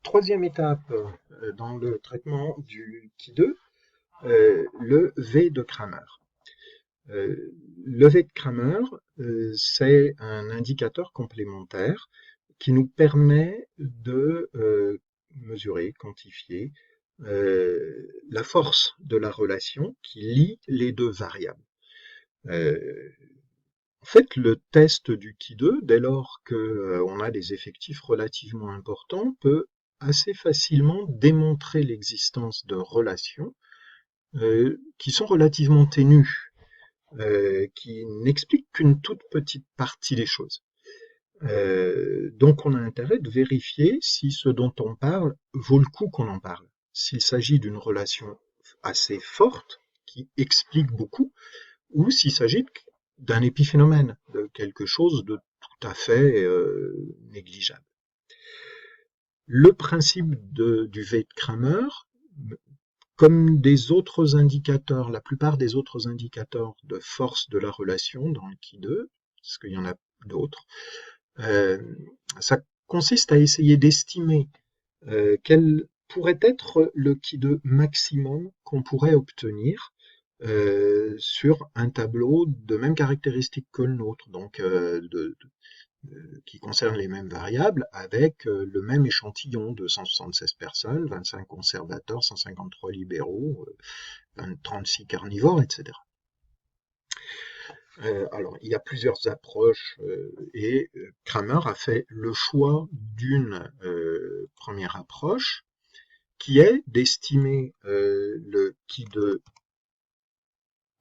troisième étape dans le traitement du Ki2, le V de Cramer. Le V de Cramer, c'est un indicateur complémentaire qui nous permet de mesurer, quantifier la force de la relation qui lie les deux variables. En fait, le test du Ki2, dès lors qu'on a des effectifs relativement importants, peut assez facilement démontrer l'existence de relations qui sont relativement ténues, qui n'expliquent qu'une toute petite partie des choses. Donc on a intérêt de vérifier si ce dont on parle vaut le coup qu'on en parle. S'il s'agit d'une relation assez forte, qui explique beaucoup, ou s'il s'agit d'un épiphénomène, de quelque chose de tout à fait négligeable. Le principe du V de Cramer, comme des autres indicateurs, la plupart des autres indicateurs de force de la relation dans le Ki2, parce qu'il y en a d'autres, ça consiste à essayer d'estimer quel pourrait être le Ki2 maximum qu'on pourrait obtenir sur un tableau de même caractéristique que le nôtre, donc qui concerne les mêmes variables, avec le même échantillon de 176 personnes, 25 conservateurs, 153 libéraux, 36 carnivores, etc. Alors, il y a plusieurs approches et Cramer a fait le choix d'une première approche qui est d'estimer le Ki2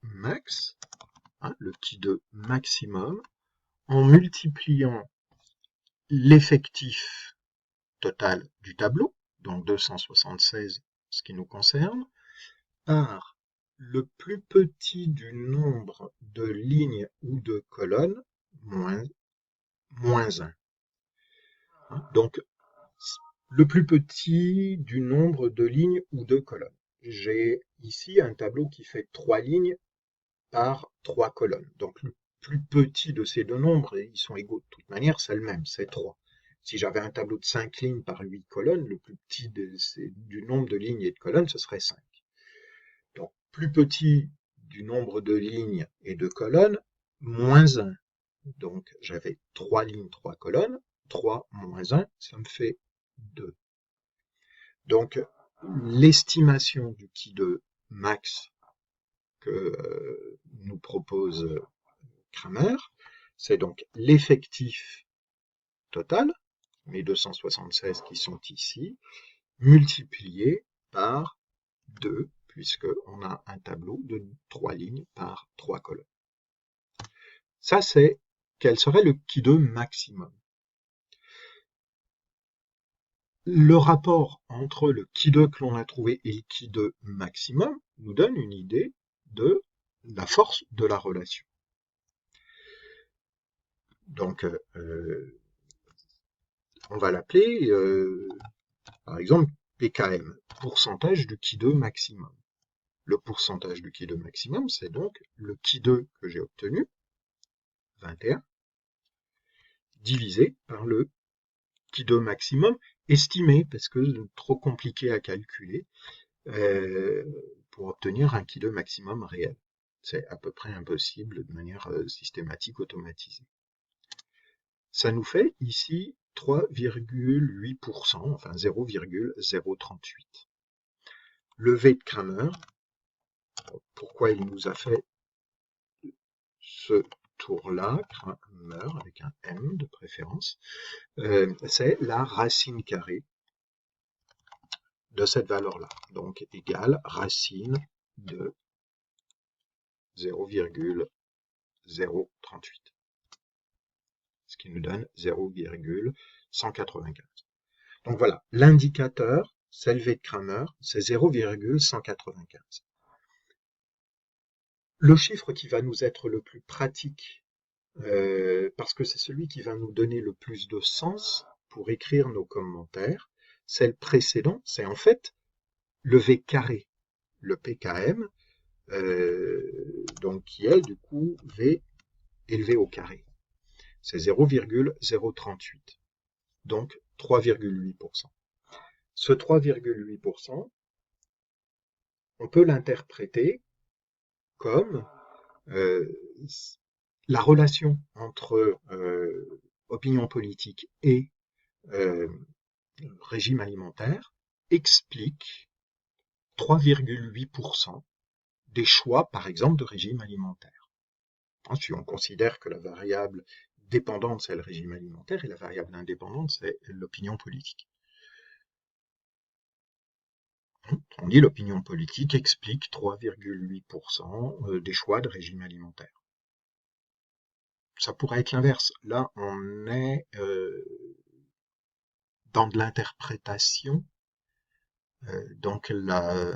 max, le Ki2 maximum, en multipliant l'effectif total du tableau, donc 276 ce qui nous concerne, par le plus petit du nombre de lignes ou de colonnes, moins 1. Donc, le plus petit du nombre de lignes ou de colonnes. J'ai ici un tableau qui fait 3 lignes par 3 colonnes. Donc, le plus petit de ces deux nombres, et ils sont égaux de toute manière, c'est le même, c'est 3. Si j'avais un tableau de 5 lignes par 8 colonnes, le plus petit du nombre de lignes et de colonnes, ce serait 5. Donc, plus petit du nombre de lignes et de colonnes, moins 1. Donc, j'avais 3 lignes, 3 colonnes. 3 moins 1, ça me fait 2. Donc, l'estimation du Ki2 max que nous propose Cramer, c'est donc l'effectif total, mes 276 qui sont ici, multiplié par 2, puisqu'on a un tableau de 3 lignes par 3 colonnes. Ça, c'est quel serait le Ki2 maximum. Le rapport entre le Ki2 que l'on a trouvé et le Ki2 maximum nous donne une idée de la force de la relation. Donc, on va l'appeler, par exemple, PKM, pourcentage du Ki2 maximum. Le pourcentage du Ki2 maximum, c'est donc le Ki2 que j'ai obtenu, 21, divisé par le Ki2 maximum estimé, parce que c'est trop compliqué à calculer, pour obtenir un Ki2 maximum réel. C'est à peu près impossible de manière systématique, automatisée. Ça nous fait ici 3,8%, enfin 0,038. Le V de Cramer, pourquoi il nous a fait ce tour-là, Cramer, avec un M de préférence, c'est la racine carrée de cette valeur-là, donc égale racine de 0,038, ce qui nous donne 0,195. Donc voilà, l'indicateur, c'est le V de Cramer, c'est 0,195. Le chiffre qui va nous être le plus pratique, parce que c'est celui qui va nous donner le plus de sens pour écrire nos commentaires, c'est le précédent, c'est en fait le V carré, le PKM, donc qui est du coup V élevé au carré. C'est 0,038, donc 3,8%. Ce 3,8%, on peut l'interpréter comme euh, la relation entre opinion politique et euh, régime alimentaire explique 3,8% des choix, par exemple, de régime alimentaire. Si on considère que la variable dépendante, c'est le régime alimentaire, et la variable indépendante, c'est l'opinion politique. On dit l'opinion politique explique 3,8% des choix de régime alimentaire. Ça pourrait être l'inverse. Là, on est dans de l'interprétation, donc le,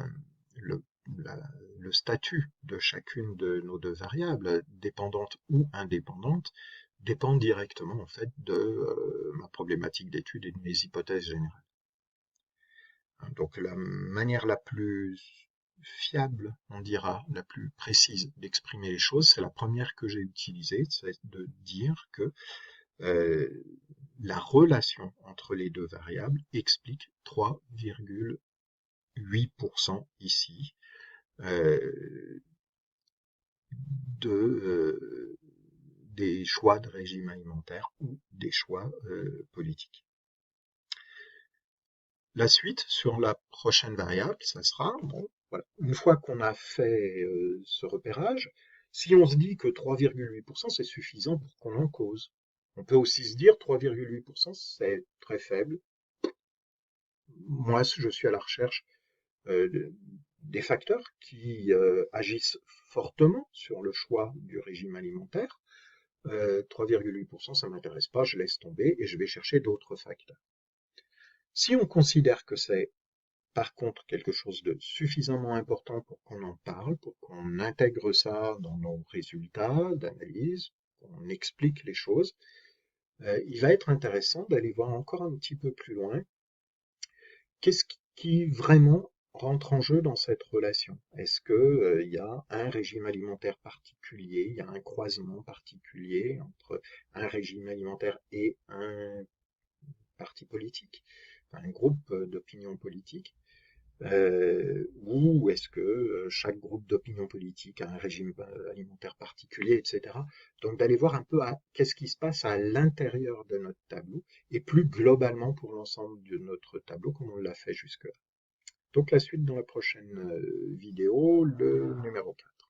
le statut de chacune de nos deux variables, dépendante ou indépendante, dépend directement en fait de ma problématique d'étude et de mes hypothèses générales. Donc la manière la plus fiable, on dira, la plus précise d'exprimer les choses, c'est la première que j'ai utilisée, c'est de dire que la relation entre les deux variables explique 3,8% ici des choix de régime alimentaire ou des choix politiques. La suite sur la prochaine variable, ça sera, bon, voilà, une fois qu'on a fait ce repérage, si on se dit que 3,8% c'est suffisant pour qu'on en cause, on peut aussi se dire 3,8% c'est très faible. Moi, je suis à la recherche des facteurs qui agissent fortement sur le choix du régime alimentaire. 3,8%, ça ne m'intéresse pas, je laisse tomber et je vais chercher d'autres facteurs. Si on considère que c'est par contre quelque chose de suffisamment important pour qu'on en parle, pour qu'on intègre ça dans nos résultats d'analyse, qu'on explique les choses, il va être intéressant d'aller voir encore un petit peu plus loin qu'est-ce qui vraiment rentre en jeu dans cette relation. Est-ce que il y a un régime alimentaire particulier, il y a un croisement particulier entre un régime alimentaire et un parti politique, un groupe d'opinion politique, ou est-ce que chaque groupe d'opinion politique a un régime alimentaire particulier, etc. Donc d'aller voir un peu qu'est-ce qui se passe à l'intérieur de notre tableau et plus globalement pour l'ensemble de notre tableau comme on l'a fait jusque-là. Donc la suite dans la prochaine vidéo, le numéro 4.